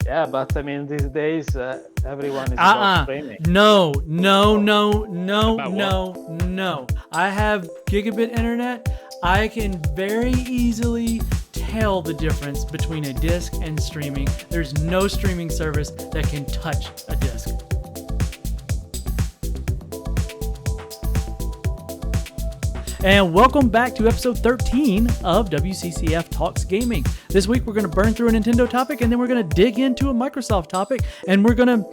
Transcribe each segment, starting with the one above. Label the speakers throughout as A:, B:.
A: Yeah, but I mean, these days everyone is about streaming.
B: No, no, no, no,
C: About what?
B: no, no. I have gigabit internet. I can very easily tell the difference between a disc and streaming. There's no streaming service that can touch a disc. And welcome back to episode 13 of WCCF Talks Gaming. This week we're going to burn through a Nintendo topic and then we're going to dig into a Microsoft topic and we're going to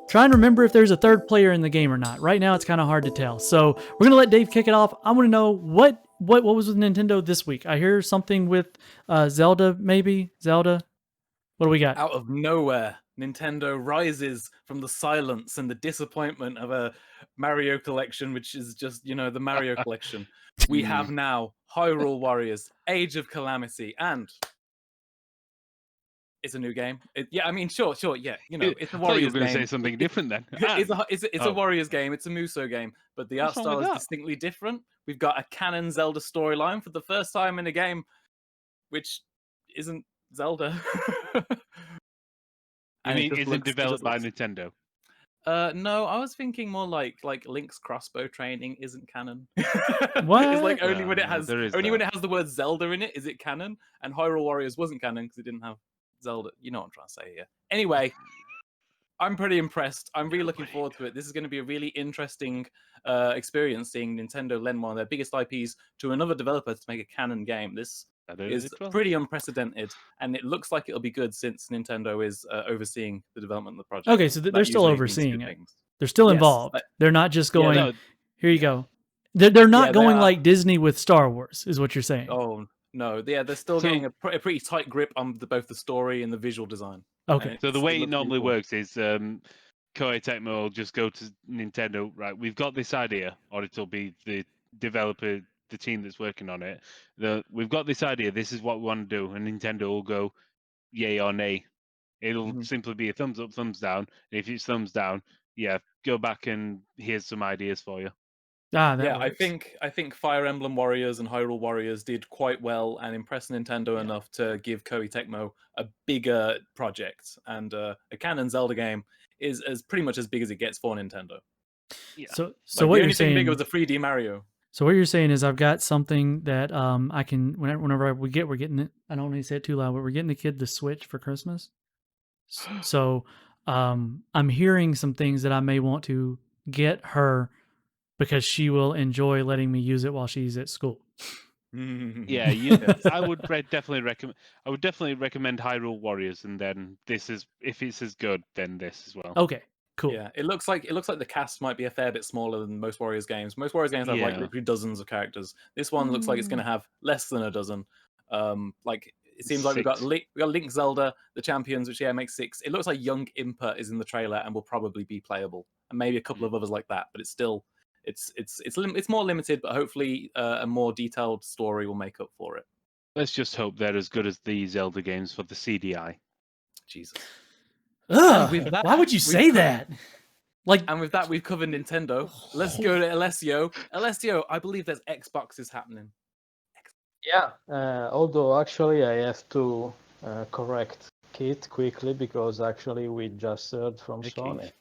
B: try and remember if there's a third player in the game or not. Right now it's kind of hard to tell. So we're going to let Dave kick it off. I want to know what was with Nintendo this week. I hear something with Zelda, maybe? Zelda? What do we got?
D: Out of nowhere, Nintendo rises from the silence and the disappointment of a Mario collection, which is just, the Mario collection. We have now Hyrule Warriors, Age of Calamity, and it's a new game. Sure, yeah. It's a
C: I thought you
D: Warriors
C: were going to
D: game.
C: say something different then.
D: It's a Warriors game. It's a Muso game, but the art
C: What's wrong
D: style
C: with
D: is
C: that?
D: distinctly different. We've got a canon Zelda storyline for the first time in a game, which isn't Zelda.
C: You mean
D: it
C: isn't developed by
D: looks-
C: Nintendo?
D: No, I was thinking more like Link's crossbow training isn't canon.
B: What?
D: It's like only when it has
C: there is
D: when
C: that.
D: it has the word Zelda in it is it canon, and Hyrule Warriors wasn't canon because it didn't have Zelda. You know what I'm trying to say here. Anyway, I'm pretty impressed. I'm really looking forward to it. This is going to be a really interesting experience seeing Nintendo lend one of their biggest IPs to another developer to make a canon game. This is pretty unprecedented, and it looks like it'll be good since Nintendo is overseeing the development of the project.
B: Okay, so they're
D: That
B: still
D: usually means
B: overseeing
D: good
B: it.
D: things.
B: They're still
D: Yes,
B: involved.
D: but-
B: They're not just going,
C: no.
B: here you go. They're not
D: Yeah, they
B: going
D: are.
B: like Disney with Star Wars, is what you're saying.
D: Oh no, they're still
C: So-
D: getting a pretty tight grip on both the story and the visual design.
B: Okay.
C: So the way it
D: looks
C: normally
D: really cool.
C: works is Koei Tecmo will just go to Nintendo, right, we've got this idea, or it'll be the developer, the team that's working on it. We've got this idea, this is what we want to do, and Nintendo will go yay or nay. It'll
D: Mhm.
C: simply be a thumbs up, thumbs down. And if it's thumbs down, yeah, go back and here's some ideas for you.
B: That
D: Yeah,
B: works.
D: I think Fire Emblem Warriors and Hyrule Warriors did quite well and impressed Nintendo enough to give Koei Tecmo a bigger project, and a canon Zelda game is pretty much as big as it gets for Nintendo.
C: Yeah.
B: So
D: Like,
B: what
D: the
B: you're
D: only thing
B: saying?
D: bigger was a 3D Mario.
B: So what you're saying is I've got something that I can whenever we're getting it. I don't need to say it too loud, but we're getting the kid the Switch for Christmas. So I'm hearing some things that I may want to get her because she will enjoy letting me use it while she's at school.
C: Yeah, I would definitely recommend. I would definitely recommend Hyrule Warriors, and then this is if it's as good, then this as well.
B: Okay, cool.
D: Yeah, it looks like the cast might be a fair bit smaller than most Warriors games. Most Warriors games have like
C: Yeah.
D: literally dozens of characters. This one looks like it's going to have less than a dozen. Like it seems like we got
C: 6.
D: Link, Zelda, the champions, which makes 6. It looks like young Impa is in the trailer and will probably be playable, and maybe a couple of others like that. But it's still it's more limited, but hopefully a more detailed story will make up for it.
C: Let's just hope they're as good as the Zelda games for the CDI.
D: Jesus.
B: Ugh,
D: with that,
B: why would you
D: we've
B: say
D: come-
B: that? Like,
D: And with that, we've covered Nintendo. Let's go to Alessio. Alessio, I believe there's Xboxes happening.
A: Yeah, although actually I have to correct Kit quickly because actually we just heard from
C: Hey,
A: Sony.
C: Keith.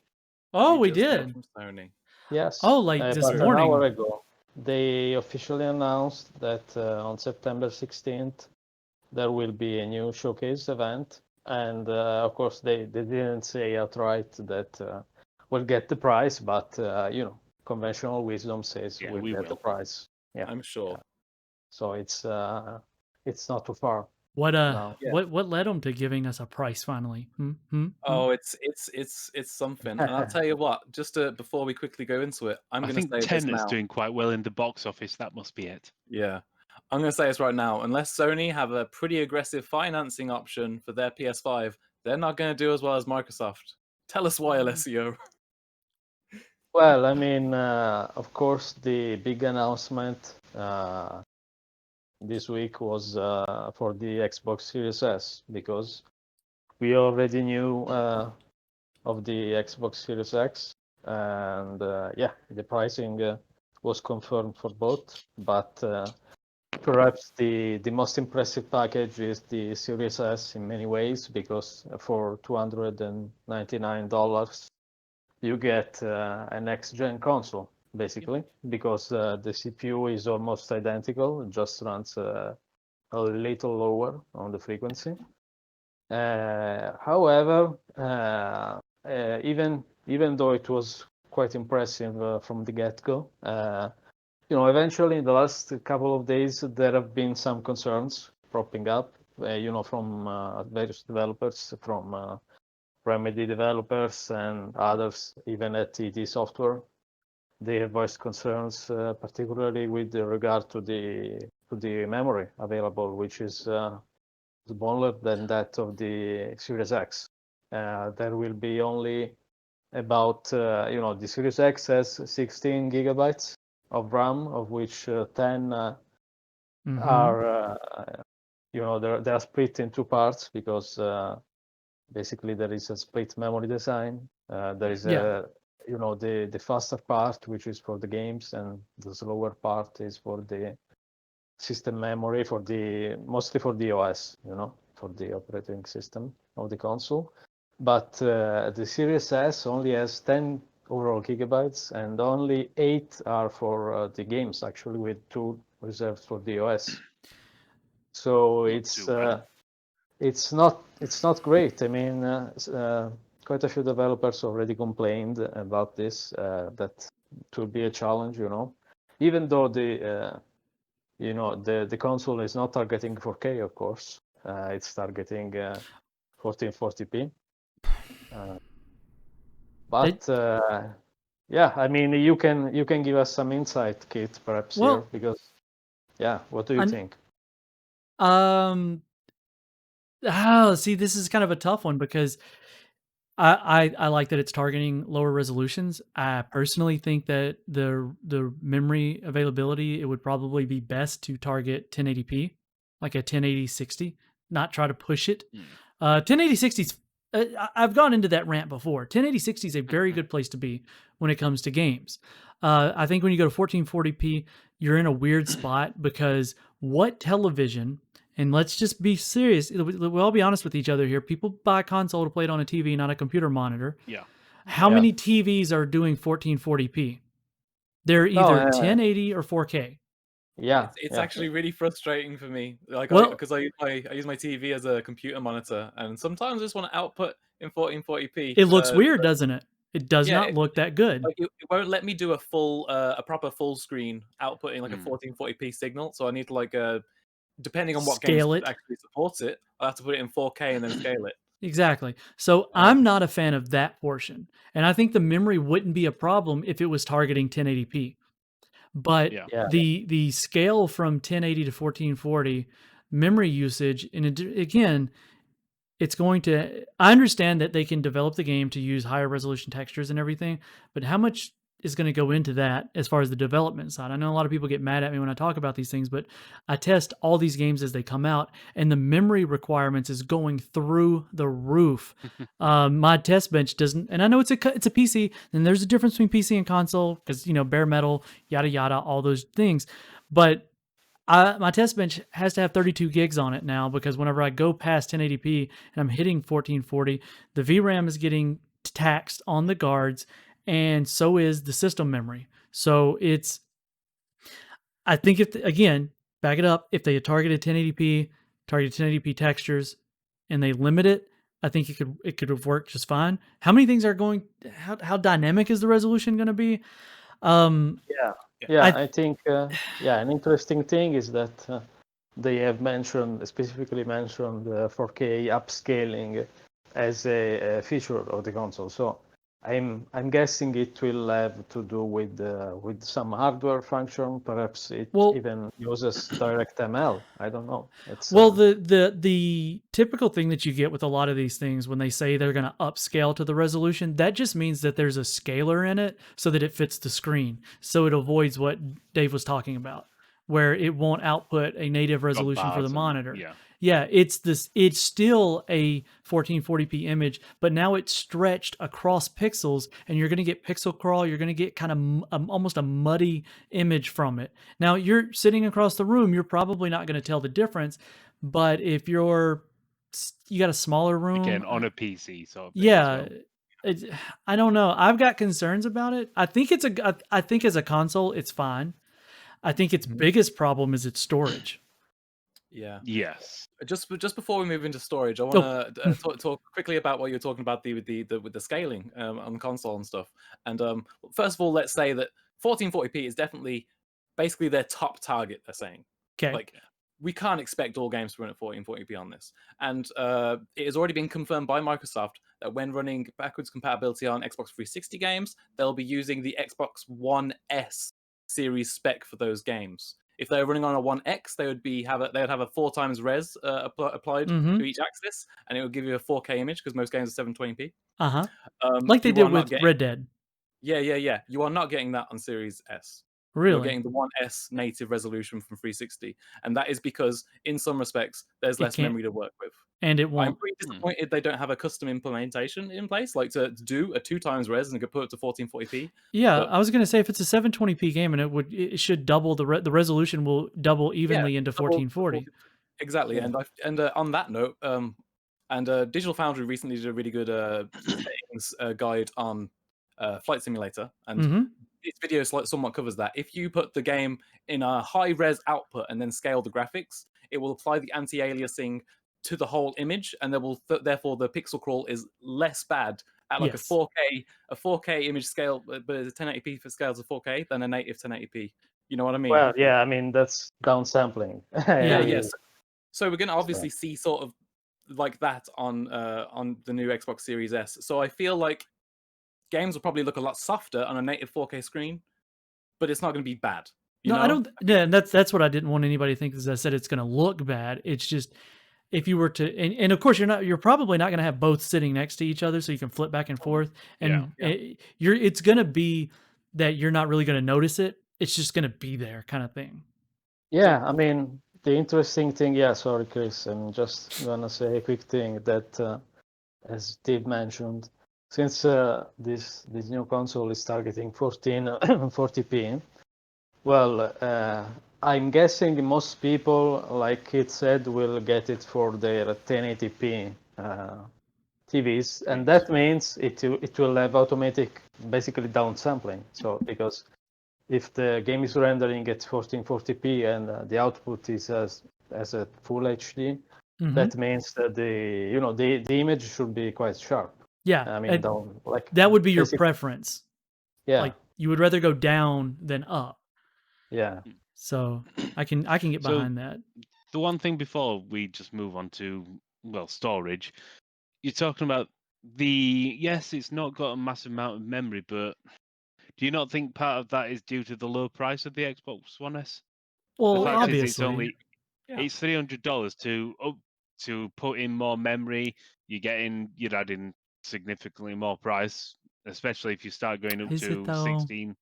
B: oh, we
D: just heard
B: did.
D: from Sony.
A: Yes.
B: Oh, like this
A: but
B: morning.
A: An hour ago, they officially announced that on September 16th there will be a new showcase event, and of course they didn't say outright that we'll get the price, but conventional wisdom says
C: Yeah,
A: we'll
C: we
A: get the
C: will.
A: price. Yeah.
D: I'm sure.
A: So it's not too far.
B: What
A: No.
D: Yeah.
B: what led them to giving us a price finally?
D: Oh, it's something. And I'll tell you what, just before we quickly go into it, I'm
C: I
D: going to
C: think
D: say this
C: Tenet's
D: now.
C: doing quite well in the box office. That must be it.
D: Yeah. I'm going to say this right now. Unless Sony have a pretty aggressive financing option for their PS5, they're not going to do as well as Microsoft. Tell us why, Alessio.
A: Well, I mean, of course, the big announcement this week was for the Xbox Series S, because we already knew of the Xbox Series X, and the pricing was confirmed for both. But perhaps the most impressive package is the Series S in many ways, because for $299 you get a next-gen console, basically, because the CPU is almost identical, it just runs a little lower on the frequency. However, even though it was quite impressive from the get-go, eventually in the last couple of days there have been some concerns propping up, from various developers, from Remedy developers and others, even at TD Software. They have voiced concerns, particularly with regard to the memory available, which is smaller than that of the Series X. There will be only about, the Series X has 16 gigabytes of RAM, of which 10 are, they're split in two parts, because basically there is a split memory design. There is the faster part, which is for the games, and the slower part is for the system memory, mostly for the OS, for the operating system of the console. But the Series S only has 10 overall gigabytes, and only 8 are for the games, actually, with 2 reserved for the OS. So it's not great. I mean, quite a few developers already complained about this, that it will be a challenge, even though the console is not targeting 4K, of course. It's targeting 1440p. But yeah, I mean, you can give us some insight, Kit, perhaps here, because what do you think?
B: See, this is kind of a tough one, because I like that it's targeting lower resolutions. I personally think that the memory availability, it would probably be best to target 1080p, like a 1080-60, not try to push it. 1080-60's, I've gone into that rant before. 1080-60 is a very good place to be when it comes to games. I think when you go to 1440p, you're in a weird spot, because what television, and let's just be serious, we'll all be honest with each other here. People buy a console to play it on a TV, not a computer monitor.
C: Yeah.
B: How many TVs are doing 1440p? They're either 1080 or 4K.
A: Yeah,
D: it's actually really frustrating for me, like,
B: Well-
D: because I use my TV as a computer monitor, and sometimes I just want to output in 1440p.
B: It looks weird, doesn't it? It does not look that good.
D: Like, it won't let me do a proper full screen outputting like a 1440p signal. So I need to, like, depending on what games
B: Scale it.
D: actually supports it, I have to put it in 4K and then scale it.
B: Exactly. So I'm not a fan of that portion. And I think the memory wouldn't be a problem if it was targeting 1080p. But the scale from 1080 to 1440 memory usage, and again, it's going to, I understand that they can develop the game to use higher resolution textures and everything, but how much is going to go into that as far as the development side? I know a lot of people get mad at me when I talk about these things, but I test all these games as they come out, and the memory requirements is going through the roof. My test bench doesn't, and I know it's a PC, and there's a difference between PC and console, because, bare metal, yada yada, all those things, but my test bench has to have 32 gigs on it now, because whenever I go past 1080p and I'm hitting 1440, the VRAM is getting taxed on the guards, and so is the system memory. So I think, again, back it up, if they had targeted 1080p textures, and they limit it, I think it could have worked just fine. How many things are going? How dynamic is the resolution going to be?
A: I think an interesting thing is that they have specifically mentioned 4K upscaling as a feature of the console. So I'm guessing it will have to do with some hardware function. Perhaps it even uses DirectML. I don't know.
B: The typical thing that you get with a lot of these things when they say they're going to upscale to the resolution, that just means that there's a scaler in it so that it fits the screen. So it avoids what Dave was talking about, where it won't output a native resolution for the monitor. Yeah, it's still a 1440p image, but now it's stretched across pixels, and you're going to get pixel crawl. You're going to get kind of almost a muddy image from it. Now, you're sitting across the room, you're probably not going to tell the difference, but if you got a smaller room,
C: Again, on a PC sort of thing.
B: yeah,
C: As well.
B: I don't know. I've got concerns about it. I think I think as a console, it's fine. I think its biggest problem is its storage.
D: Yeah.
C: Yes.
D: Just before we move into storage, I
B: Oh.
D: want to talk quickly about what you're talking about with the scaling on console and stuff. And first of all, let's say that 1440p is definitely basically their top target. They're saying,
B: Okay.
D: like, we can't expect all games to run at 1440p on this. And it has already been confirmed by Microsoft that when running backwards compatibility on Xbox 360 games, they'll be using the Xbox One S series spec for those games. If they were running on a One X, they would have a 4 times res applied to each axis, and it would give you a 4K image because most games are 720p.
B: Like they
D: You
B: did
D: are not
B: with
D: getting-
B: Red Dead.
D: Yeah. You are not getting that on Series S. You're
B: Really?
D: getting the One S native resolution from 360, and that is because, in some respects, there's
B: It
D: less
B: can't-
D: memory to work with.
B: And it
D: I'm
B: won't.
D: pretty disappointed they don't have a custom implementation in place, like to do a 2 times res and could put it to 1440p.
B: Yeah,
D: But-
B: I was gonna say if it's a 720p game and it should double the resolution will double evenly into
D: double-
B: 1440.
D: Exactly,
A: Yeah.
D: and on that note, Digital Foundry recently did a really good settings guide on Flight Simulator, and
B: Mhm.
D: this video somewhat covers that. If you put the game in a high res output and then scale the graphics, it will apply the anti-aliasing to the whole image, and there will therefore the pixel crawl is less bad at like
B: Yes.
D: a 4K image scale, but it's a 1080p for scale to 4K than a native 1080p. You know what I mean?
A: Well, yeah, I mean that's downsampling.
B: Yeah.
D: Yes. So we're going to obviously see sort of like that on the new Xbox Series S. So I feel like games will probably look a lot softer on a native 4K screen, but it's not going to be bad. You know?
B: I don't. Yeah, and that's what I didn't want anybody to think. Is I said it's going to look bad. It's just if you were to, and of course you're probably not going to have both sitting next to each other, so you can flip back and forth. And it's going to be that you're not really going to notice it. It's just going to be there, kind of thing.
A: Yeah, I mean, the interesting thing, yeah, sorry, Chris, I'm just gonna say a quick thing that, as Dave mentioned, since this new console is targeting 1440p, well, I'm guessing most people, like Kit said, will get it for their 1080p TVs, and that means it will have automatic, basically downsampling. So because if the game is rendering at 1440p and the output is as a full HD, that means that the image should be quite sharp.
B: Yeah,
A: I mean, down, like
B: that would be your
A: basically-
B: preference.
A: Yeah,
B: Like you would rather go down than up.
A: yeah.
B: So I can get
C: So-
B: behind that.
C: The one thing before we just move on to, well, storage, you're talking about yes, it's not got a massive amount of memory, but do you not think part of that is due to the low price of the Xbox One S?
B: Well,
C: the fact
B: obviously,
C: is it's only
D: Yeah.
C: it's $300 to put in more memory. You're adding significantly more price, especially if you start going up
B: Is it
C: to
B: though?
C: 16.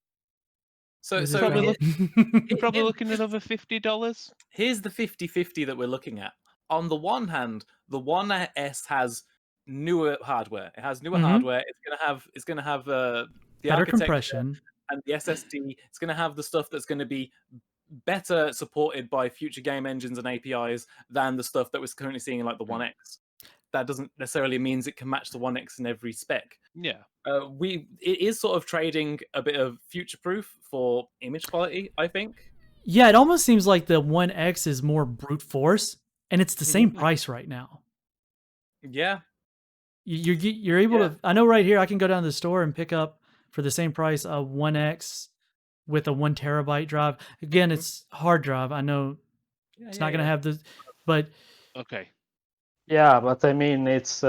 D: So
B: Is it
C: probably
B: though?
C: You're probably looking at over $50.
D: Here's the 50-50 that we're looking at. On the one hand, the One S has newer hardware. It has newer
B: Mhm.
D: hardware. It's gonna have the
B: better
D: architecture
B: compression.
D: and the SSD. It's gonna have the stuff that's gonna be better supported by future game engines and APIs than the stuff that we're currently seeing in like the One X. That doesn't necessarily means it can match the One X in every spec.
C: Yeah.
D: It is sort of trading a bit of future proof for image quality, I think.
B: Yeah, it almost seems like the One X is more brute force, and it's the same price right now.
D: Yeah.
B: You're able to. I know right here I can go down to the store and pick up for the same price a One X with a 1 terabyte drive. Again, it's hard drive. I know it's not going to have the, but
C: Okay.
A: Yeah, but I mean, it's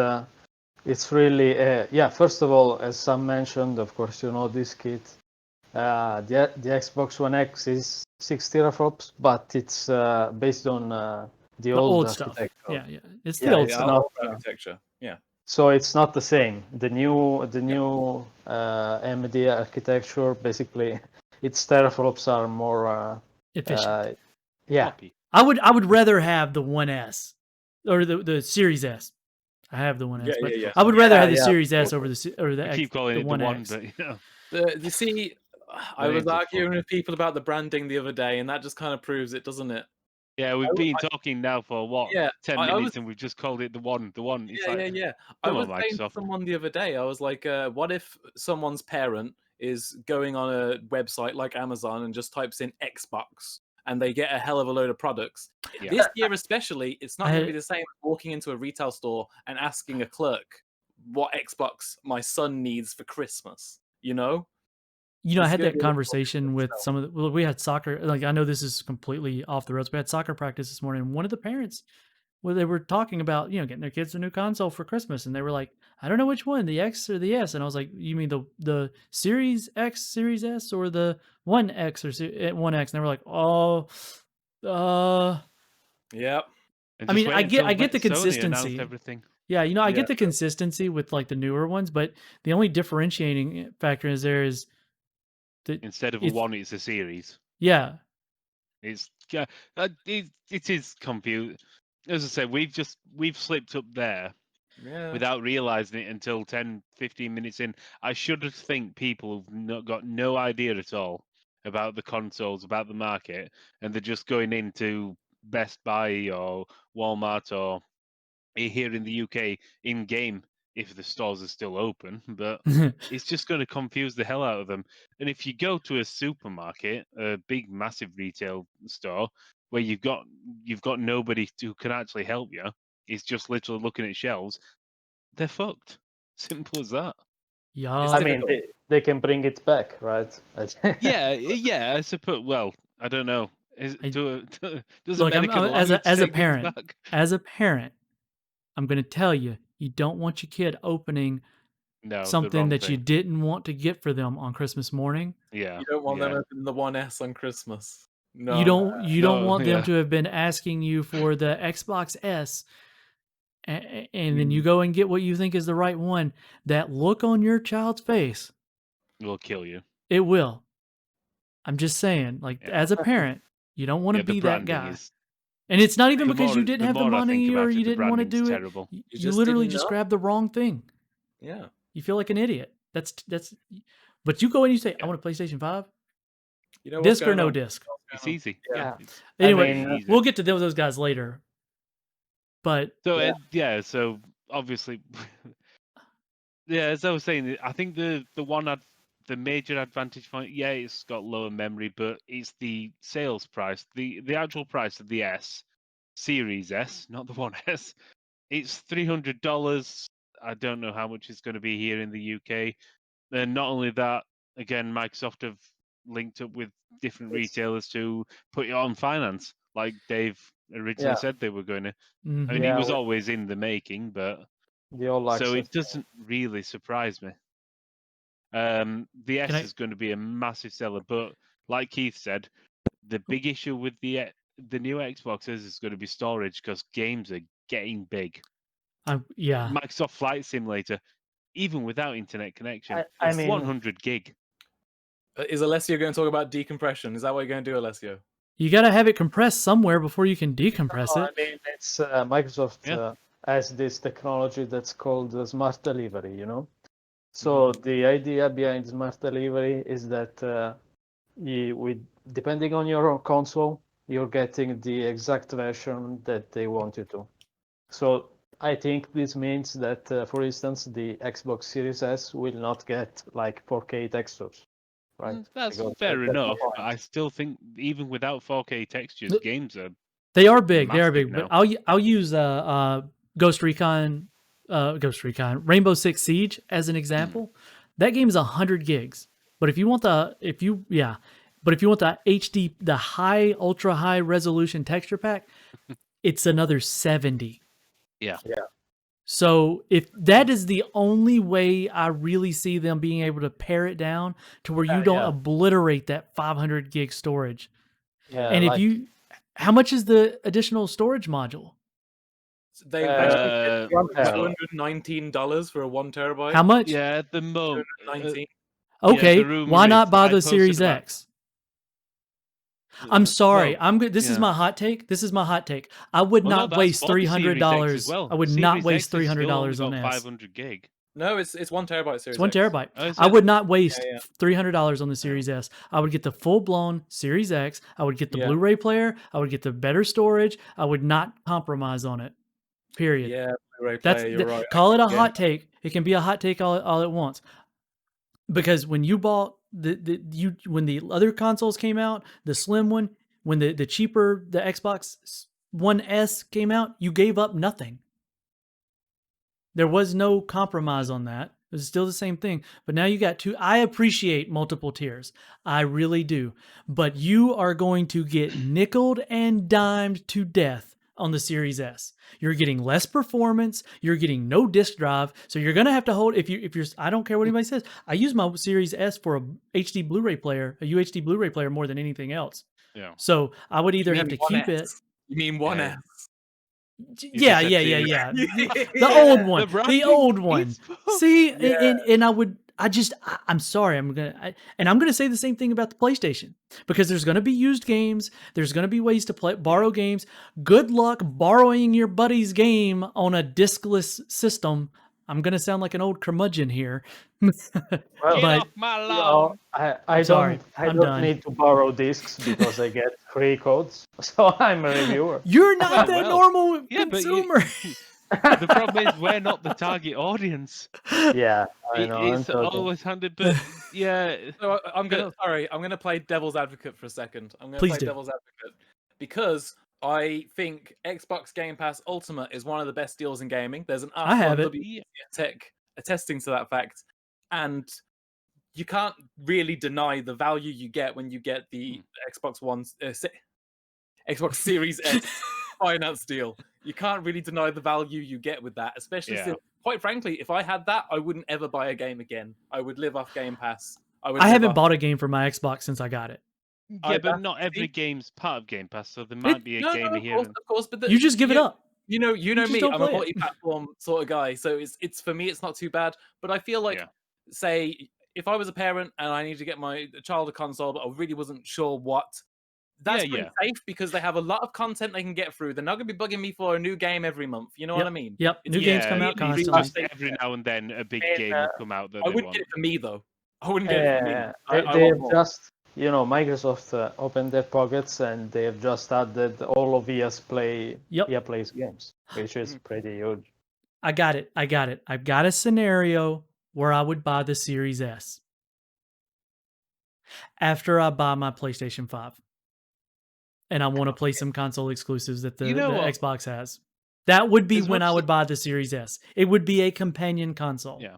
A: really, yeah, first of all, as Sam mentioned, of course, you know this kit. The Xbox One X is 6 teraflops, but it's based on the old
B: stuff.
A: architecture.
B: Yeah. It's
A: Yeah,
B: the old
A: it's
B: stuff.
A: not,
D: architecture. Yeah.
A: so it's not the same. The new AMD architecture, basically, its teraflops are more
B: Efficient.
A: yeah.
C: Copy.
B: I would rather have the One S or the Series S. I have the One S,
D: Yeah,
B: but
D: yeah, yeah.
B: I would rather
A: Yeah,
B: have the
A: yeah.
B: Series S over the
C: I
B: X,
C: keep calling
B: the
C: it the
B: One
C: one,
B: X.
C: but you know,
D: You see, I
C: the
D: was
C: names are
D: arguing
C: funny.
D: with people about the branding the other day, and that just kind of proves it, doesn't it?
C: Yeah, we've been talking now for what
D: Yeah,
C: 10
D: I was.
C: minutes, and we've just called it the one. The one. It's
D: Yeah,
C: like,
D: yeah, yeah. I
C: come
D: was
C: on,
D: saying to
C: Microsoft.
D: someone the other day, I was like, what if someone's parent is going on a website like Amazon and just types in Xbox and they get a hell of a load of products?
C: Yeah.
D: This year, especially, it's not
B: I
D: going to
B: had-
D: be the same as walking into a retail store and asking a clerk what Xbox my son needs for Christmas. You know?
B: You know, I
D: It's
B: had
D: gonna
B: that
D: be a little
B: conversation with some of the, well, we had soccer. Like, I know this is completely off the rails. We had soccer practice this morning. And one of the parents, where they were talking about, getting their kids a new console for Christmas, and they were like, "I don't know which one, the X or the S." And I was like, "You mean the Series X, Series S, or the One X or One X?" And they were like, "Oh, uh."
D: Yep.
C: And
B: I
C: just
B: mean,
C: wait until
B: I get the
C: Sony announced
B: consistency.
C: everything
B: Yeah, I
D: Yeah.
B: get the consistency with like the newer ones, but the only differentiating factor is that
C: instead of a
B: it's
C: one, it's a series.
B: yeah.
C: It's yeah, it is confused. As I said, we've slipped up there
D: Yeah.
C: without realizing it until 10, 15 minutes in. I should think people have got no idea at all about the consoles, about the market, and they're just going into Best Buy or Walmart or here in the UK in game if the stores are still open, but it's just going to confuse the hell out of them. And if you go to a supermarket, a big massive retail store where you've got nobody who can actually help you, it's just literally looking at shelves, they're fucked. Simple as that.
D: It's
A: I
B: Yeah.
A: mean,
D: difficult.
A: they can bring it back, right?
C: Yeah, I suppose. Well, I don't know.
B: I
C: Does
B: look,
C: America allow
B: as
C: you to
B: a
C: take things
B: parent,
C: back?
B: I'm going to tell you, you don't want your kid opening
C: No, the
B: something
C: wrong
B: that you
C: thing.
B: didn't want to get for them on Christmas morning.
C: Yeah,
D: You don't want them
C: yeah.
D: opening the One S on Christmas.
B: You
D: No.
B: don't
C: No,
B: want them
C: yeah.
B: to have been asking you for the Xbox S, and then you
D: Mm.
B: go and get what you think is the right one. That look on your child's face,
C: Will kill you.
B: it will. I'm just saying, like,
C: Yeah.
B: as a parent, you don't want to
C: Yeah, the
B: be that
C: branding
B: guy.
C: is
B: And it's not even because you didn't
C: the
B: have the
C: more I think
B: money or
C: about
B: you
C: it, the
B: didn't want to
C: branding's
B: do it.
C: terrible.
D: You
B: You
D: just
B: literally
D: didn't
B: just
D: know?
B: grabbed the wrong thing.
D: Yeah.
B: You feel like an idiot. But you go and you say, "I
C: Yeah.
B: want a PlayStation 5,
D: You know what's
B: disc or
D: going
B: no
D: on?
B: disc."
C: It's
D: going on?
C: easy.
D: Yeah.
C: Yeah,
A: Yeah.
C: it's
B: Anyway,
A: mean,
C: easy.
B: we'll get to those guys later. But
C: So
A: Yeah.
C: so obviously, yeah. As I was saying, I think the major advantage point, yeah, it's got lower memory, but it's the sales price, the actual price of the S Series S, not the One S. It's $300. I don't know how much it's going to be here in the UK. And not only that, again, Microsoft have linked up with different
A: It's,
C: retailers to put it on finance, like Dave originally
A: yeah.
C: said they were going to. I mean,
B: mhm.
C: it
A: Yeah,
C: was
A: with
C: always in the making, but
A: the all
C: so
A: access.
C: it doesn't really surprise me. The
B: Can
C: S
B: I?
C: is going to be a massive seller, but like Keith said, the big issue with the new Xboxes is going to be storage because games are getting big.
B: Yeah.
C: Microsoft Flight Simulator, even without internet connection,
A: I mean,
C: 100 gig.
D: Is Alessio going to talk about decompression? Is that what you're going to do, Alessio?
B: You got to have it compressed somewhere before you can decompress
A: no, I
B: it.
A: mean, it's Microsoft
C: Yeah.
A: has this technology that's called smart delivery, you know? So the idea behind smart delivery is that depending on your console, you're getting the exact version that they want you to. So I think this means that, for instance, the Xbox Series S will not get like 4K textures, right?
C: That's
A: Because
C: fair
A: that's the
C: enough, but
A: point.
C: I still think even without 4K textures, games are
B: They are big. They are
C: massive
B: big. But
C: now.
B: I'll use Ghost Recon, Rainbow Six Siege as an example. That game is 100 gigs. But if you want the HD, the high ultra high resolution texture pack, it's another 70.
C: Yeah.
A: Yeah.
B: So if that is the only way I really see them being able to pare it down to where you don't
A: Yeah.
B: obliterate that 500 gig storage.
A: Yeah,
B: And if
A: like
B: you, how much is the additional storage module?
D: They
A: Uh,
D: actually
A: one
D: paid
A: terabyte.
D: $219 for a 1 terabyte.
B: How much?
C: Yeah, at the moment.
D: 219.
B: Okay,
C: the rumor
B: why not
C: is
B: buy
C: I
B: the
C: posted
B: Series
C: about-
B: X? I'm sorry.
C: Well,
B: I'm good. This is
C: yeah.
B: my hot take. This is my hot take. I would
C: Well, no,
B: not
C: that's
B: waste
C: for the Series X as
B: $300.
C: well.
B: I would
C: Series
B: not waste
C: X has still only
B: $300 on
C: got
B: S.
C: 500 gig.
D: No, it's 1 TB
B: It's
D: Series
B: 1
D: X.
B: terabyte.
C: Oh, is
B: I
C: it?
B: would not waste
D: yeah.
B: $300 on the Series S. I would get the full blown Series X. I would get the
D: Yeah.
B: Blu-ray player. I would get the better storage. I would not compromise on it. Period.
D: Yeah, Blu-ray
B: That's
D: player, you're right.
B: call it a
D: Yeah.
B: hot take. It can be a hot take all at once. Because when you bought when the other consoles came out, the slim one, when the cheaper the Xbox One S came out, you gave up nothing. There was no compromise on that. It was still the same thing. But now you got two. I appreciate multiple tiers. I really do. But you are going to get nickeled and dimed to death on the Series S. You're getting less performance. You're getting no disk drive. So you're gonna have to hold if you're I don't care what anybody says. I use my Series S for a HD Blu-ray player, a UHD Blu-ray player more than anything else.
C: Yeah.
B: So I would either
D: You
B: have
D: mean
B: to keep
D: 1S.
B: it.
D: You mean 1S?
C: Yeah.
B: Yeah,
C: just
B: yeah,
C: said
B: yeah,
C: series.
B: yeah. The old one, the
C: wrapping
B: old one.
C: is-
B: See,
D: Yeah.
B: and I'm sorry, I'm gonna say the same thing about the PlayStation because there's gonna be used games, there's gonna be ways to borrow games. Good luck borrowing your buddy's game on a diskless system. I'm gonna sound like an old curmudgeon here,
A: Well,
C: Get
B: but
C: off my
A: You
C: lawn.
A: know,
B: I'm sorry.
A: I
B: I'm
A: don't
B: done.
A: need to borrow discs because I get free codes, so I'm a reviewer.
B: You're not that
C: well,
B: normal
C: yeah, but
B: consumer.
C: The problem is we're not the target audience.
A: Yeah, I know.
C: It's always handed, but yeah,
D: So I'm
C: But-
D: gonna play devil's advocate for a second. I'm gonna
B: Please
D: play
B: do.
D: devil's advocate because I think Xbox Game Pass Ultimate is one of the best deals in gaming. There's an
B: I have
D: article on
B: it.
D: WCF Tech attesting to that fact, and you can't really deny the value you get when you get the Xbox One, Xbox Series S finance deal. You can't really deny the value you get with that, especially
C: Yeah.
D: since, quite frankly, if I had that, I wouldn't ever buy a game again. I would live off Game Pass.
B: I haven't bought a game for my Xbox since I got it.
C: yeah, but
D: that's-
C: not every
D: see?
C: game's part of Game Pass, so there might be a game
D: of
C: here.
D: course, of course, but
B: You just give it up.
D: You know
B: just
D: me.
B: don't
D: I'm a
B: play it.
D: multi-platform sort of guy, so it's for me, it's not too bad. But I feel like,
C: Yeah.
D: say, if I was a parent and I needed to get my child a console, but I really wasn't sure what, that's
C: Yeah,
D: pretty safe because they have a lot of content they can get through. They're not going to be bugging me for a new game every month. You know what I mean?
B: Yep.
D: It's
B: New games come
C: Yeah,
B: out
D: really, really
B: constantly.
D: safe.
C: Every now and then, a big
A: And,
C: game will come out that
D: I
C: they
D: wouldn't
C: want.
D: get it for me though. I wouldn't get it for me. I
A: They
D: want
A: have
D: more.
A: just, Microsoft opened their pockets and they have just added all of EA's EA Play's games, which is pretty huge.
B: I got it. I've got a scenario where I would buy the Series S after I buy my PlayStation 5. And I want to play some console exclusives that the
C: You know what?
B: Xbox has. That would be
C: As
B: when
C: much
B: I
C: as-
B: would buy the Series S. It would be a companion console.
C: Yeah.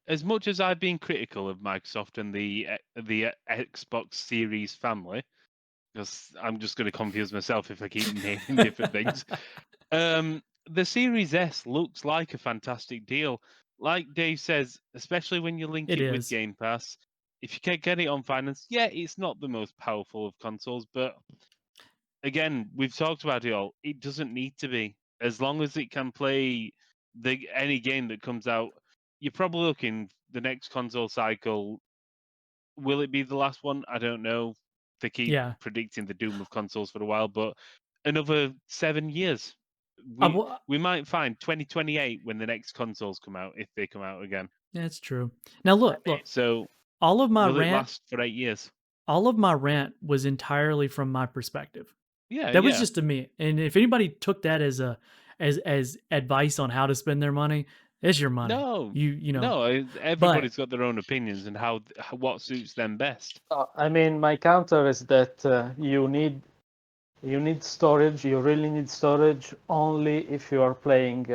C: As much as I've been critical of Microsoft and the Xbox Series family, because I'm just going to confuse myself if I keep naming different things. The Series S looks like a fantastic deal. Like Dave says, especially when you link
B: It
C: it with
B: is.
C: Game Pass. If you can get it on finance, yeah, it's not the most powerful of consoles, but again, we've talked about it all. It doesn't need to be. As long as it can play any game that comes out, you're probably looking the next console cycle. Will it be the last one? I don't know. They keep
B: Yeah.
C: predicting the doom of consoles for a while, but another 7 years.
B: I
C: We might find 2028 when the next consoles come out, if they come out again.
B: That's true. Now look.
C: So
B: All of my
C: will it
B: rant,
C: last for 8 years?
B: all of my rant was entirely from my perspective.
C: Yeah,
B: That was
C: yeah.
B: just to me. And if anybody took that as advice on how to spend their money, it's your money.
C: No,
B: you know.
C: no. Everybody's got their own opinions and what suits them best.
A: I mean, my counter is that you need storage. You really need storage only if you are playing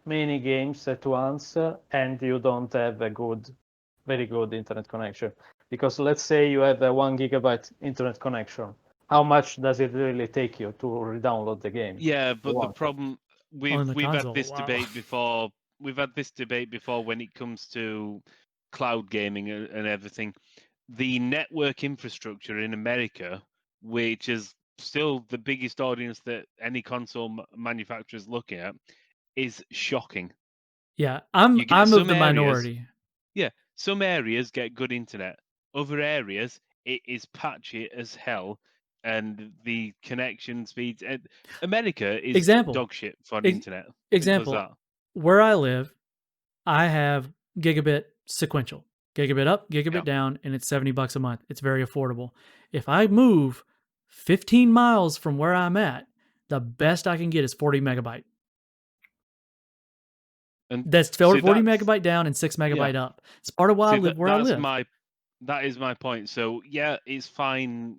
A: many games at once and you don't have a very good internet connection. Because let's say you have a 1 gigabyte internet connection. How much does it really take you to re-download the game?
C: Yeah, but the
A: want it.
C: problem
B: On the
C: we've had
B: console,
C: this
B: wow.
C: debate before. We've had this debate before when it comes to cloud gaming and everything. The network infrastructure in America, which is still the biggest audience that any console manufacturer is looking at, is shocking.
B: Yeah,
C: You get
B: I'm
C: some
B: of the
C: areas-
B: minority.
C: Yeah, some areas get good internet. Other areas, it is patchy as hell. and the connection speeds. America is
B: Example.
C: dog shit for
B: Ex-
C: internet. Simple as
B: Example,
C: that.
B: where I live, I have gigabit sequential, gigabit up, gigabit
C: Yeah.
B: down, and it's $70 a month. It's very affordable. If I move 15 miles from where I'm at, the best I can get is 40 megabyte.
C: And
B: That's
C: see,
B: 40
C: that's-
B: megabyte down and 6 megabyte up. It's part of why I
C: See,
B: live where I
C: that's
B: live.
C: that is my point. So yeah, it's fine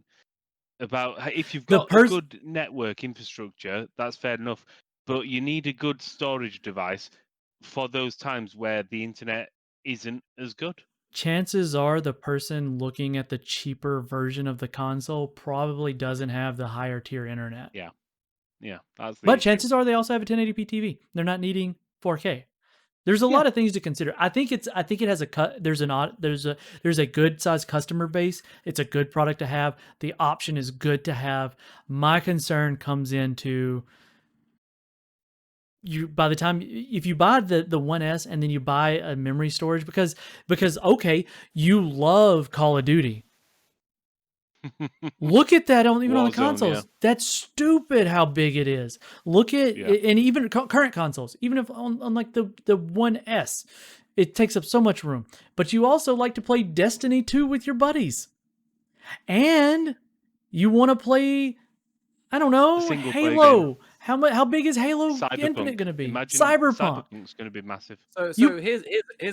C: about if you've
B: The
C: got a
B: pers-
C: good network infrastructure, that's fair enough. But you need a good storage device for those times where the internet isn't as good.
B: Chances are the person looking at the cheaper version of the console probably doesn't have the higher tier internet.
C: Yeah, that's the
B: But
C: issue.
B: chances are they also have a 1080p TV. They're not needing 4K. There's a lot of things to consider. I think it has a cut. There's a good sized customer base. It's a good product to have. The option is good to have. My concern comes into you by the time if you buy the 1S and then you buy a memory storage because okay, you love Call of Duty. Look at that even on the
C: Warzone,
B: consoles.
C: yeah.
B: That's stupid how big it is. Look at
C: Yeah.
B: and even current consoles, even if on like the 1S, it takes up so much room. But you also like to play Destiny 2 with your buddies. And you want to play, I don't know,
C: single-player
B: Halo. How big is Halo Infinite
C: Cyberpunk.
B: going to be?
C: Imagine
B: Cyberpunk.
C: Cyberpunk's going to be massive.
D: So
B: You-
D: here's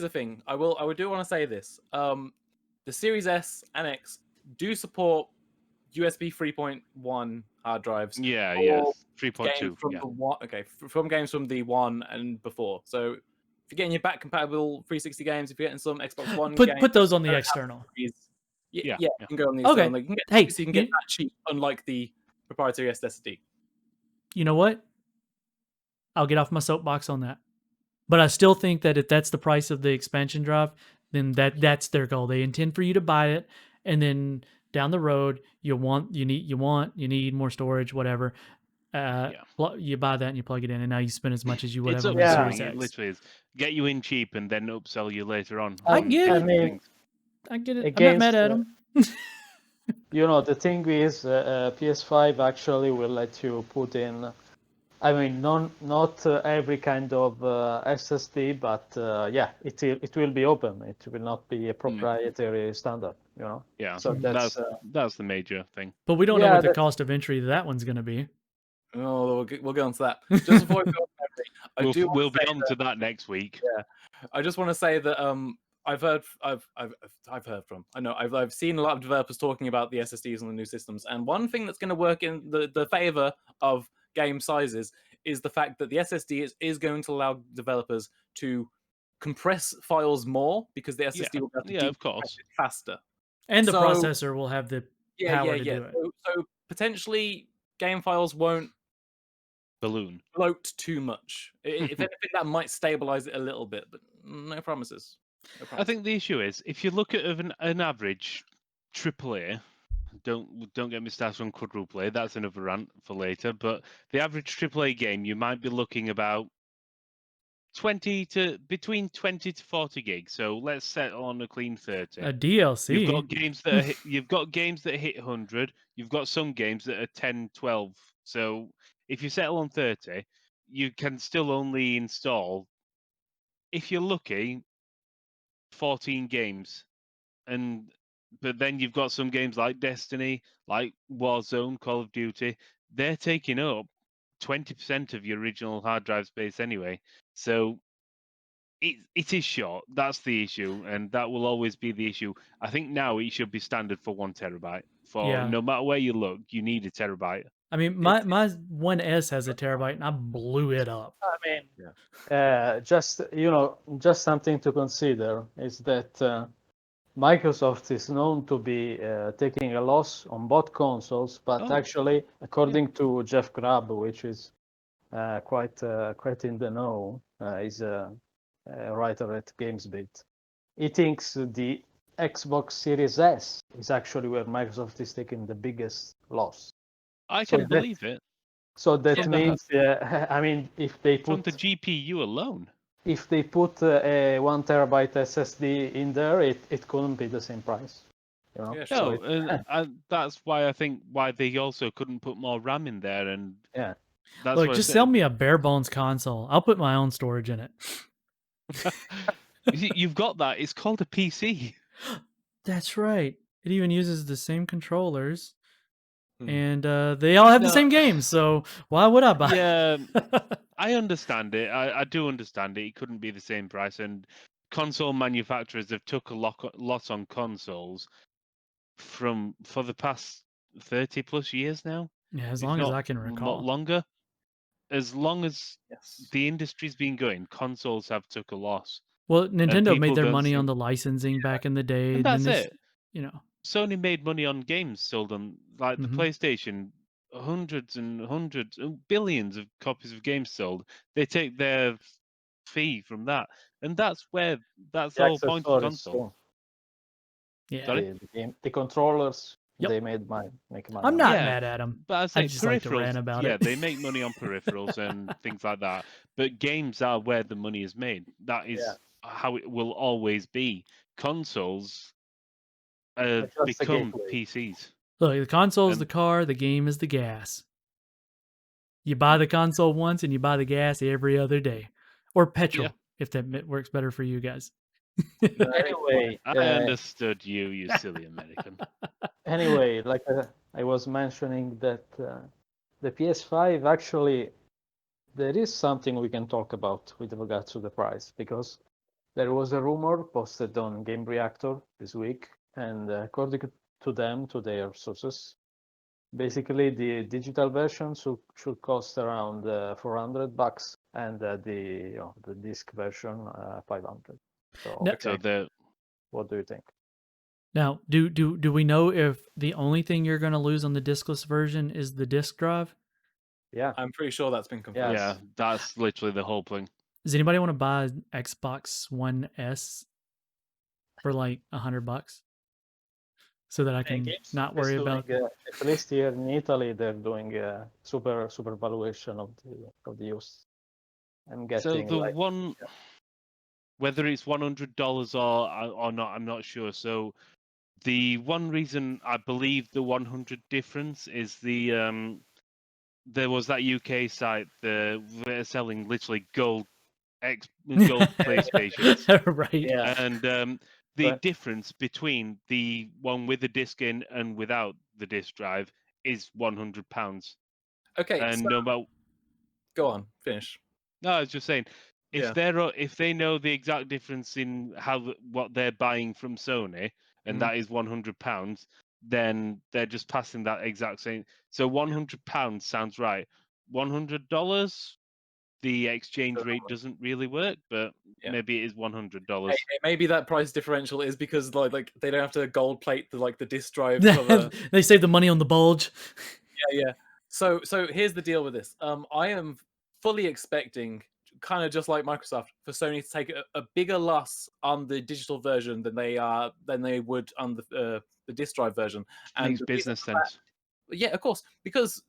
D: the thing. I do want to say this. The Series S and X do support USB 3.1 hard drives.
C: Yeah,
D: for
C: yes. 3.2.
D: Games from
C: Yeah.
D: the one, from games from the one and before. So if you're getting your back compatible 360 games, if you're getting some Xbox One games,
B: put those on the
D: don't have
B: external.
D: these-
C: Yeah,
D: you
C: yeah.
D: can go on the
B: Okay.
D: external. You can get,
B: Hey,
D: so you can get that cheap, unlike the proprietary SSD.
B: You know what? I'll get off my soapbox on that. But I still think that if that's the price of the expansion drive, then that's their goal. They intend for you to buy it, and then down the road you need more storage, whatever. You buy that and you plug it in, and now you spend as much as you would
C: It's
B: have on the
C: upselling.
B: Series
C: It
B: X.
C: literally is. Get you in cheap and then upsell you later on.
B: I
C: on
B: get it.
C: different things.
B: I get it. I'm not mad at them.
A: You know, the thing is, PS5 actually will let you put in, I mean, not every kind of SSD, but yeah, it will be open. It will not be a proprietary standard, you know.
C: Yeah,
A: So
C: that's the major thing.
B: But we don't know
A: Yeah,
B: what the
A: that-
B: cost of entry to that one's going to be.
D: Oh, we'll get on to that. Just before we go on memory,
C: We'll be on to that next week.
D: Yeah, I just want to say that I've heard from. I know I've seen a lot of developers talking about the SSDs on the new systems, and one thing that's going to work in the favor of game sizes is the fact that the SSD is going to allow developers to compress files more because the SSD will be able to
C: of course.
D: it faster.
B: And the
D: So-
B: processor will have the power to do it.
D: So potentially game files won't
C: Balloon.
D: bloat too much. If anything, that might stabilize it a little bit, but no promises.
C: I think the issue is if you look at an average AAA, don't get me started on quadruple A. That's another rant for later. But the average AAA game, you might be looking about between 20 to 40 gigs. So let's settle on a clean 30.
B: A DLC.
C: You've got games that you've got games that hit 100. You've got some games that are 10, 12. So if you settle on 30, you can still only install, if you're lucky, 14 games. But then you've got some games like Destiny, like Warzone, Call of Duty. They're taking up 20% of your original hard drive space anyway. So it is short. That's the issue, and that will always be the issue. I think now it should be standard for 1 terabyte. No matter where you look, you need a terabyte.
B: I mean, my 1S has a terabyte, and I blew it up.
A: I mean, just something to consider is that Microsoft is known to be taking a loss on both consoles, but actually, according to Jeff Grubb, which is quite in the know, is a writer at GamesBeat, he thinks the Xbox Series S is actually where Microsoft is taking the biggest loss.
C: I can believe it.
A: So that means, I mean, if they
C: From
A: put
C: the GPU alone.
A: If they put a 1 terabyte SSD in there, it couldn't be the same price. You know,
D: Yeah,
A: so
D: sure.
C: No, and that's why I think why they also couldn't put more RAM in there, and
A: yeah,
C: that's
B: Look,
C: what I
B: just
C: said.
B: sell me a bare bones console. I'll put my own storage in it.
C: You've got that. It's called a PC.
B: That's right. It even uses the same controllers,
D: Hmm.
B: and they all have the
C: No,
B: same games. So why would I buy?
C: Yeah, I understand it. I do understand it. It couldn't be the same price, and console manufacturers have took a lot on consoles for the past 30 plus years now,
B: Yeah, as
C: if
B: long as
C: not
B: I can recall.
C: longer. As long as
D: Yes.
C: the industry's been going, consoles have took a loss,
B: Well,
C: and
B: Nintendo made
C: people
B: their
C: don't
B: money on
C: seem.
B: the licensing back in the day,
C: And
B: and then
C: that's
B: they,
C: it.
B: you know,
C: Sony made money on games sold on like the
B: Mhm.
C: PlayStation, hundreds and hundreds, billions of copies of games sold. They take their fee from that, and that's the
A: the
C: whole point of
A: accessories
C: console.
A: too.
B: yeah.
C: Sorry?
A: The game, the controllers,
B: Yep.
A: they make money
B: I'm
A: on
B: not
A: that.
C: Yeah,
B: mad at them.
C: but I
B: I
C: say
B: just like to
C: peripherals.
B: rant about
C: Yeah,
B: it.
C: they make money on peripherals and things like that. But games are where the money is made. That is
A: Yeah.
C: how it will always be. Consoles
A: They're just a
C: become
A: gateway.
C: PCs.
B: Look, the console is
C: And-
B: the car, the game is the gas. You buy the console once, and you buy the gas every other day, or petrol if that works better for you guys.
A: Anyway,
C: I understood you, you silly American.
A: anyway, like I was mentioning that the PS5 actually there is something we can talk about with regards to the price because there was a rumor posted on Game Reactor this week, and according to them, to their sources, basically the digital version should cost around $400, and the disc version 500. So,
B: No-
C: So the
A: what do you think?
B: Now, do we know if the only thing you're going to lose on the discless version is the disk drive?
A: Yeah,
D: I'm pretty sure that's been confirmed.
A: Yes.
C: yeah, that's literally the whole thing.
B: Does anybody want to buy an Xbox One S for like $100 so that I can not worry about?
A: At least here in Italy, they're doing a super valuation of the use. I'm
C: So
A: getting
C: the
A: like
C: one, whether it's $100 or not, I'm not sure. So the one reason I believe the 100 difference is there was that UK site they're selling literally gold PlayStations,
B: Right.
A: yeah,
C: and the
A: but
C: difference between the one with the disc in and without the disc drive is £100.
D: Okay,
C: And
D: so
C: no matter,
D: go on, finish.
C: no, I was just saying,
D: Yeah.
C: if they know the exact difference in what they're buying from Sony, and
D: Mhm.
C: that is £100, then they're just passing that exact same. So £100 sounds right. $100, the exchange rate doesn't really work, but
D: Yeah.
C: maybe it is $100.
D: Maybe that price differential is because like they don't have to gold plate the disc drive cover.
B: They save the money on the bulge.
D: Yeah. So here's the deal with this. I am fully expecting, kind of just like Microsoft, for Sony to take a bigger loss on the digital version than they would on the disc drive version. And
C: Makes
D: the reason
C: business
D: for that-
C: sense.
D: yeah, of course, because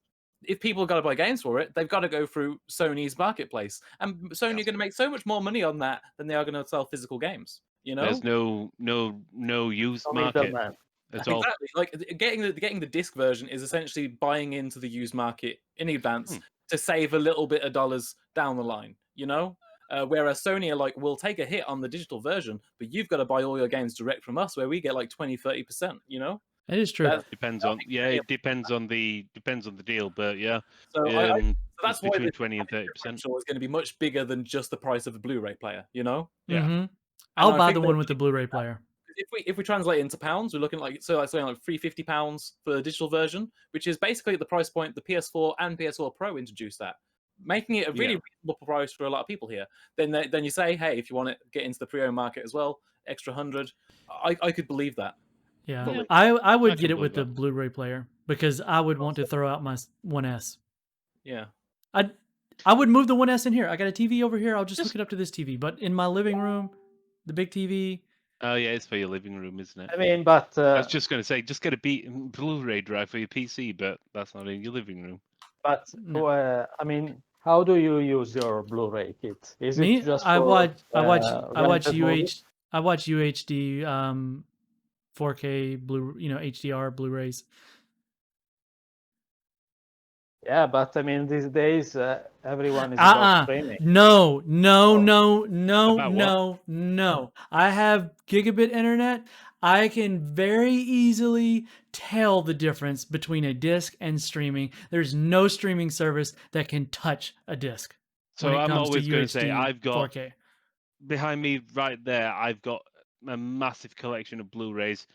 D: if people got to buy games for it, they've got to go through Sony's marketplace, and Sony are going to make so much more money on that than they are going to sell physical games. You know,
C: There's no used
A: no
C: market
A: middleman.
C: at all.
D: exactly. Like getting the disc version is essentially buying into the used market in advance to save a little bit of dollars down the line. You know, whereas Sony are like, we'll take a hit on the digital version, but you've got to buy all your games direct from us, where we get like 20-30%. You know,
B: That is true.
C: Depends on it depends on the deal, but yeah,
D: so
C: it's
D: that's why
C: between
D: the
C: 20 and 30%.
D: differential is going to be much bigger than just the price of a Blu-ray player. You know,
C: Yeah.
B: Mm-hmm.
D: And
B: I'll
D: I
B: buy
D: think
B: the
D: that-
B: one with the Blu-ray player.
D: if we translate into pounds, we're looking like something like £350 for the digital version, which is basically the price point the PS4 and PS4 Pro introduced at, making it a really reasonable price for a lot of people here. Then you say, hey, if you want to get into the pre-owned market as well, extra 100. I could believe that.
B: Yeah,
D: Fully.
B: I would
C: I
B: get
C: can
B: it with the
C: believe
B: Blu-ray player because I would want to throw out my 1S.
D: Yeah.
B: I would move the 1S in here. I got a TV over here. I'll just hook it up to this TV. But in my living room, the big TV.
C: Oh yeah, it's for your living room, isn't it?
A: I mean, but
C: I was just going to say, just get a Blu-ray drive for your PC, but that's not in your living room.
B: No.
A: I mean, how do you use your Blu-ray kit? Is
B: Me,
A: it just
B: I
A: for
B: watch
A: rented movies?
B: I watch UHD 4K blue, HDR Blu-rays.
A: Yeah, but I mean, these days everyone is about streaming.
B: No.
C: About what?
B: No. I have gigabit internet. I can very easily tell the difference between a disc and streaming. There's no streaming service that can touch a disc when
C: So
B: it
C: I'm
B: comes to
C: always going to say
B: UHD
C: I've got
B: 4K.
C: behind me right there. I've got a massive collection of Blu-rays.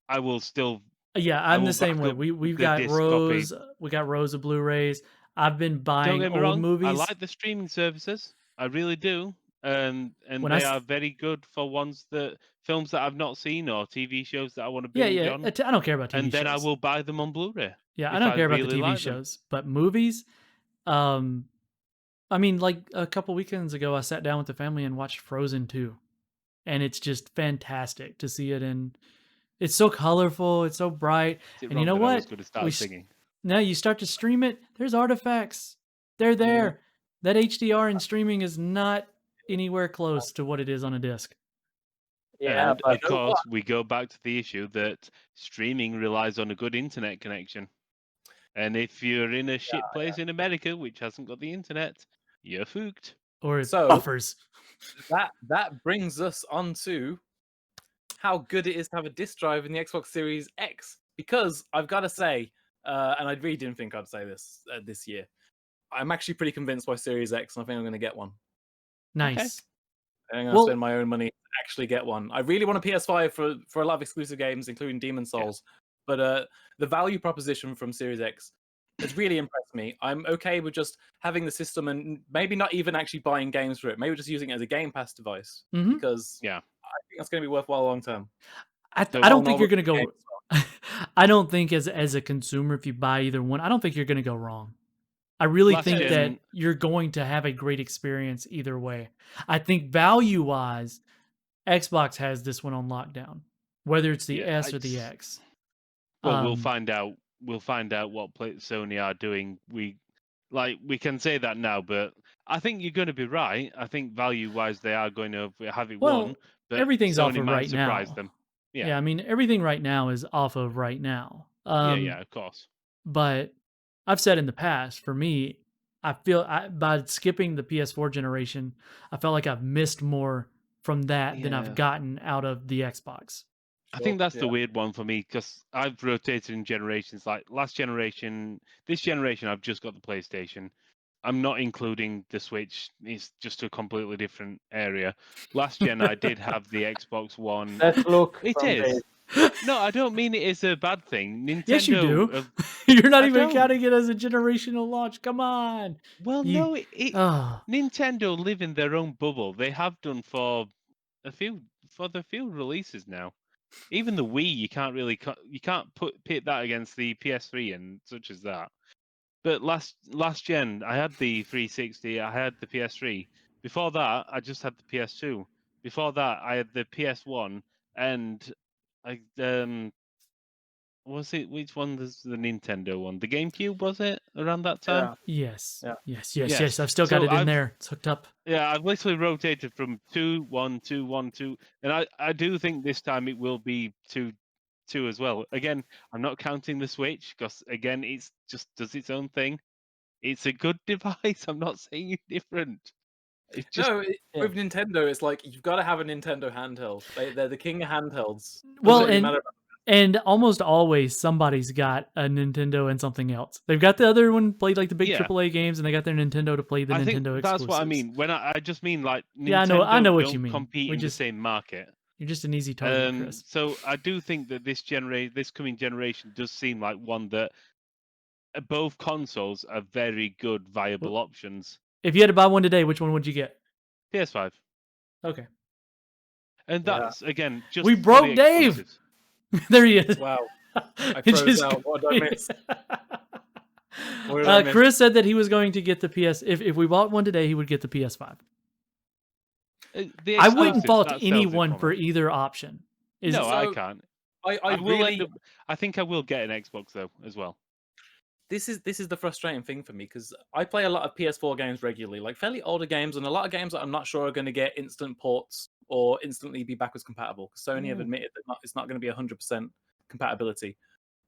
C: I will still.
B: Yeah,
C: I
B: I'm the
C: will
B: same
C: back
B: way.
C: up
B: We've
C: the
B: got
C: disc copy.
B: rows. We got rows of Blu-rays. I've been
C: Don't
B: buying
C: get me
B: old
C: wrong. I
B: movies.
C: like the streaming services. I really do. And
B: When I
C: they
B: s-
C: are very good for films that I've not seen or TV shows that I want to
B: Yeah,
C: binge
B: yeah.
C: on.
B: I don't care about TV
C: And then I
B: shows.
C: will buy them on Blu-ray
B: Yeah, I
C: if
B: don't
C: I
B: care about the
C: really
B: TV
C: like them.
B: shows, but movies. I mean, like a couple weekends ago, I sat down with the family and watched Frozen 2, and it's just fantastic to see it in. It's so colorful. It's so bright,
C: Is it
B: and you
C: wrong
B: know
C: that I was
B: what?
C: going to start singing?
B: Now you start to stream it. There's artifacts. They're there. That HDR in streaming is not anywhere close to what it is on a disc.
A: Yeah,
C: And
A: but
C: of course, we go back to the issue that streaming relies on a good internet connection. And if you're in a shit place in America which hasn't got the internet, you're fooked.
B: Or it
D: So-
B: buffers.
D: That brings us on to how good it is to have a disc drive in the Xbox Series X. Because I've got to say, and I really didn't think I'd say this year, I'm actually pretty convinced by Series X, and I think I'm going to get one.
B: Nice.
D: I'm going to spend my own money to actually get one. I really want a PS5 for a lot of exclusive games, including Demon's Souls. Yeah. But the value proposition from Series X has really impressed me. I'm okay with just having the system and maybe not even actually buying games for it. Maybe just using it as a Game Pass device. Because I think that's going to be worthwhile long term.
B: I don't think you're going to go. I don't think as a consumer, if you buy either one, I don't think you're going to go wrong. I really think that you're going to have a great experience either way. I think value-wise, Xbox has this one on lockdown, whether it's the S or the X.
C: Well, we'll find out. We'll find out what Sony are doing. We can say that now, but I think you're going to be right. I think value-wise, they are going to have it won, but
B: everything's
C: Sony
B: off of
C: might
B: right
C: surprise
B: now.
C: them.
B: Yeah, I mean everything right now is off of right now.
C: Yeah, of course.
B: But I've said in the past, for me, I feel by skipping the PS4 generation, I felt like I've missed more from that than I've gotten out of the Xbox.
C: I think that's the weird one for me because I've rotated in generations. Like last generation, this generation, I've just got the PlayStation. I'm not including the Switch. It's just a completely different area. Last gen, I did have the Xbox One.
A: Let's look.
C: It is. No, I don't mean it is a bad thing. Nintendo.
B: Yes, you do. You're not even counting it as a generational launch. Come on.
C: Well, no, Nintendo live in their own bubble. They have done for the few releases now. Even the Wii, you can't pit that against the PS3 and such as that. But last gen, I had the 360, I had the PS3. Before that, I just had the PS2. Before that, I had the PS1, and was it which one was the Nintendo one? The GameCube, was it around that time?
B: Yes.
A: Yeah.
B: Yes. I've still got it in there. It's hooked up.
C: Yeah, I've literally rotated from 2, 1, 2, 1, 2, and I do think this time it will be 2 as well. Again, I'm not counting the Switch because again, it's just does its own thing. It's a good device. I'm not saying it's different. It's just
D: with Nintendo, it's like you've got to have a Nintendo handheld. They're the king of handhelds.
B: Well, and almost always somebody's got a Nintendo and something else. They've got the other one played like the big AAA games, and they got their Nintendo to play the Nintendo exclusives.
C: That's what I mean. When I just mean like Nintendo
B: I know what you mean.
C: Compete in the same market.
B: You're just an easy target, Chris.
C: So I do think that this coming generation does seem like one that both consoles are very good, viable options.
B: If you had to buy one today, which one would you get?
C: PS5.
B: Okay.
C: And that's again just
B: we broke Dave. There he is.
D: Wow. I froze out. What did I miss?
B: Chris said that he was going to get the PS. If we bought one today, he would get the PS5. I wouldn't fault anyone for either option.
C: I can't.
D: I will
C: I think I will get an Xbox though as well.
D: This is the frustrating thing for me because I play a lot of PS4 games regularly, like fairly older games, and a lot of games that I'm not sure are going to get instant ports or instantly be backwards compatible. Because Sony have admitted that it's not going to be 100% compatibility.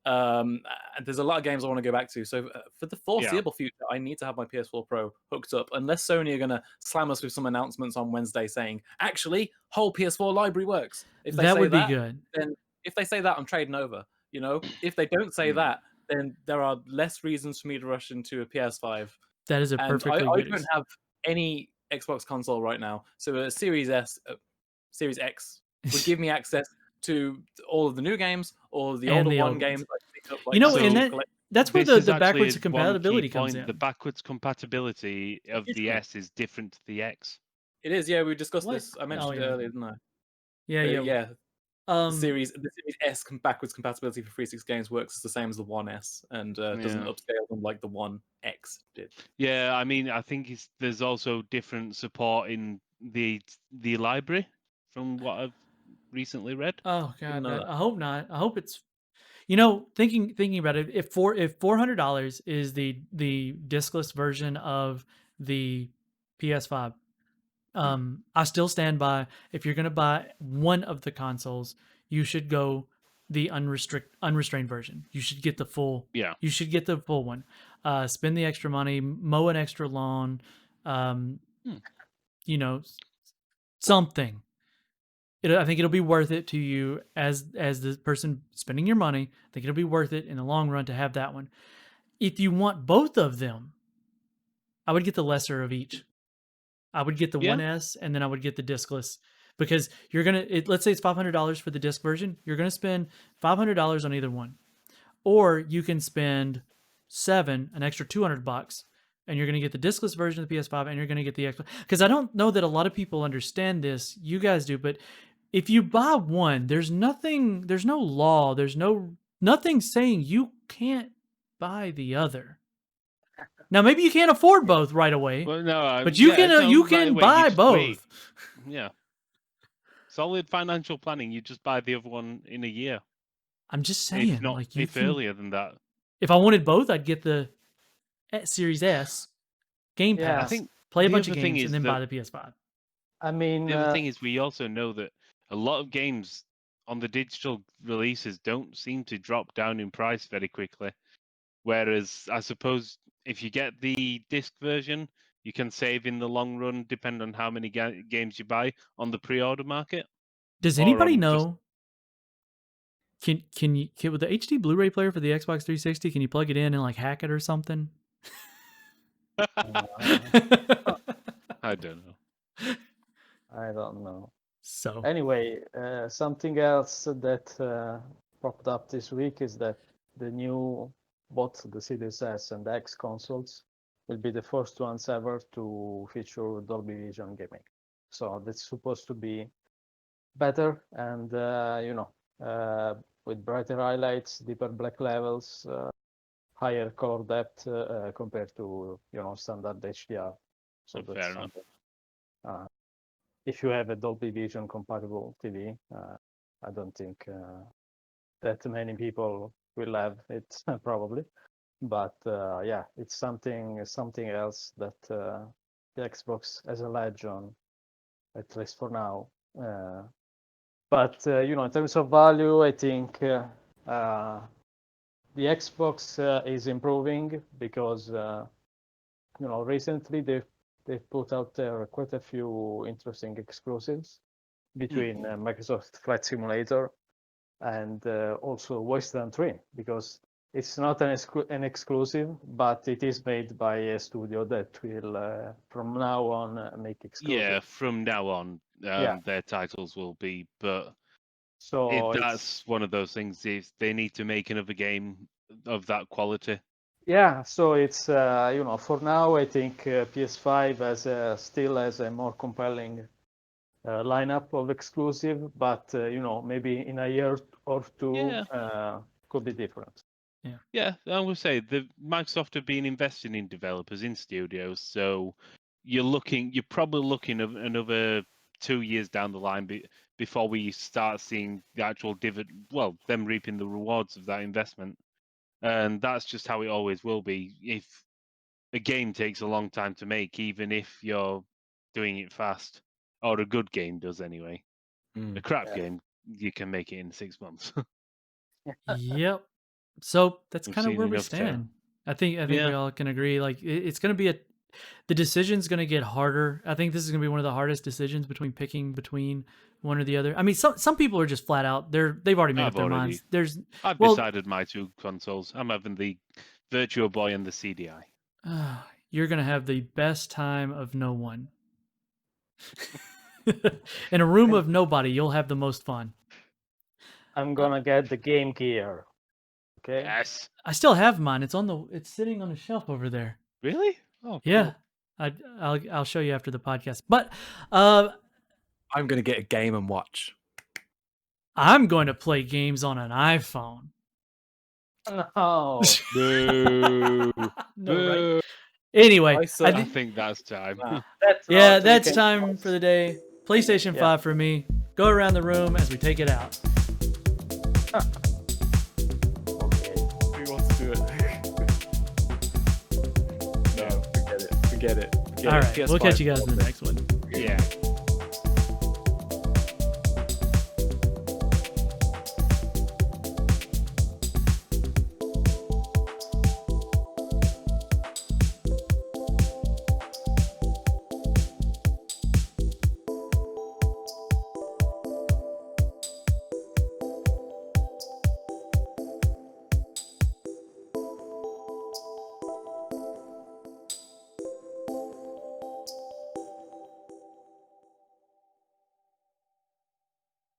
D: And there's a lot of games I want to go back to. So for the foreseeable future, I need to have my PS4 Pro hooked up, unless Sony are going to slam us with some announcements on Wednesday saying, actually, whole PS4 library works. If they
B: That
D: say
B: would be
D: that,
B: good.
D: then if they say that, I'm trading over. You know, if they don't say that, then there are less reasons for me to rush into a PS5.
B: That is a
D: And
B: perfectly
D: I
B: good.
D: don't have any Xbox console right now, so a Series X would give me access to all of the new games or the
B: And
D: older
B: the
D: one
B: old
D: games.
B: ones.
D: I picked up, like,
B: You know,
C: So-
B: and
D: Master Chief
B: that's where
C: This is
B: the
C: actually
B: backwards
C: one key
B: compatibility comes
C: point.
B: in.
C: The backwards compatibility of
D: Huge
C: the
D: point.
C: S is different to the X.
D: It is, yeah. We discussed
B: What?
D: this. I mentioned
B: Oh,
D: it
B: yeah.
D: earlier, didn't I?
B: Yeah, yeah.
D: The Series S backwards compatibility for 360 games works the same as the One S and doesn't
C: Yeah.
D: upscale them like the One X did.
C: Yeah, I mean, I think there's also different support in the library from what I've recently read.
B: Oh God,
D: know that.
B: I hope not. I hope it's. You know, thinking about it, if $400 is the discless version of the PS5, I still stand by. If you're gonna buy one of the consoles, you should go the unrestrained version. You should get the full.
C: Yeah.
B: You should get the full one. Spend the extra money, mow an extra lawn. You know, something. I think it'll be worth it to you as the person spending your money. I think it'll be worth it in the long run to have that one. If you want both of them, I would get the lesser of each. I would get the
C: Yeah.
B: 1S and then I would get the discless, because you're gonna. Let's say it's $500 for the disc version. You're gonna spend $500 on either one, or you can spend an extra $200, and you're going to get the discless version of the PS5, and you're going to get the extra. Because I don't know that a lot of people understand this. You guys do, but if you buy one, there's no law, there's nothing saying you can't buy the other. Now maybe you can't afford both right away,
C: Well, no,
B: but you can
C: no,
B: you
C: right
B: can
C: away,
B: buy
C: just
B: both.
C: wait. Yeah. Solid financial planning. You just buy the other one in a year.
B: I'm just saying,
C: If not,
B: like you
C: if
B: can,
C: earlier than that.
B: if I wanted both, I'd get the Series S, Game Pass,
A: Yeah.
C: I think
B: play a
C: the
B: bunch of
C: other thing
B: games,
C: is
B: and then
C: that-
B: buy the PS5.
A: I mean,
C: The other thing is, we also know that a lot of games on the digital releases don't seem to drop down in price very quickly. Whereas, I suppose if you get the disc version, you can save in the long run, depending on how many games you buy on the pre-order market.
B: Does
C: or
B: anybody
C: on just-
B: know? Can you with the HD Blu-ray player for the Xbox 360? Can you plug it in and like hack it or something?
C: I don't know.
A: I don't know.
B: So
A: Anyway, something else that popped up this week is that the new both the Series S and X consoles will be the first ones ever to feature Dolby Vision gaming. So that's supposed to be better and with brighter highlights, deeper black levels, higher color depth compared to standard HDR. So
C: Fair
A: that's
C: enough.
A: something. If you have a Dolby Vision compatible TV, I don't think that many people will have it probably. But yeah, it's something else that the Xbox has a ledge on, at least for now. But in terms of value, I think the Xbox is improving because recently they've put out there quite a few interesting exclusives between Microsoft Flight Simulator and also Wasteland 3, because it's not an exclusive, but it is made by a studio that will from now on make exclusive.
C: Yeah, from now on,
A: Yeah.
C: their titles will be, but
A: So
C: that's one of those things. If they need to make another game of that quality,
A: yeah, so it's for now I think PS5 still has a more compelling lineup of exclusive, but maybe in a year or two could be different.
C: yeah, I would say the Microsoft have been investing in developers in studios, so you're probably looking at another 2 years down the line before we start seeing the actual them reaping the rewards of that investment. And that's just how it always will be. If a game takes a long time to make, even if you're doing it fast, or a good game does anyway.
D: Mm.
C: A crap
A: Yeah.
C: game, you can make it in 6 months.
B: Yep. So that's
C: We've
B: kind of
C: seen
B: where we
C: enough to-
B: stand. I think we
C: Yeah.
B: all can agree. Like it's going to be the decision's going to get harder. I think this is going to be one of the hardest decisions picking between one or the other. I mean, some people are just flat out. They've already made up their minds.
C: I've
B: well-
C: decided my 2 consoles. I'm having the Virtual Boy and the CDI.
B: You're going to have the best time of no one. In a room of nobody, you'll have the most fun.
A: I'm gonna get the Game Gear. Okay.
C: Yes.
B: I still have mine. It's sitting on a shelf over there.
C: Really? Oh,
B: Yeah.
C: cool.
B: I'll show you after the podcast. But
D: I'm gonna get a Game and Watch.
B: I'm going to play games on an iPhone.
A: No.
C: Boo.
B: No, right?
C: Boo.
B: Anyway,
C: I think that's time.
A: That's
B: yeah,
A: not
B: that's
A: weekend
B: time
A: plans.
B: for the day. PlayStation
A: Yeah.
B: 5 for me. Go around the room as we take it out.
A: Okay.
D: Who wants to do it? No, forget it.
B: All right, we'll catch you guys in the next one.
C: Yeah.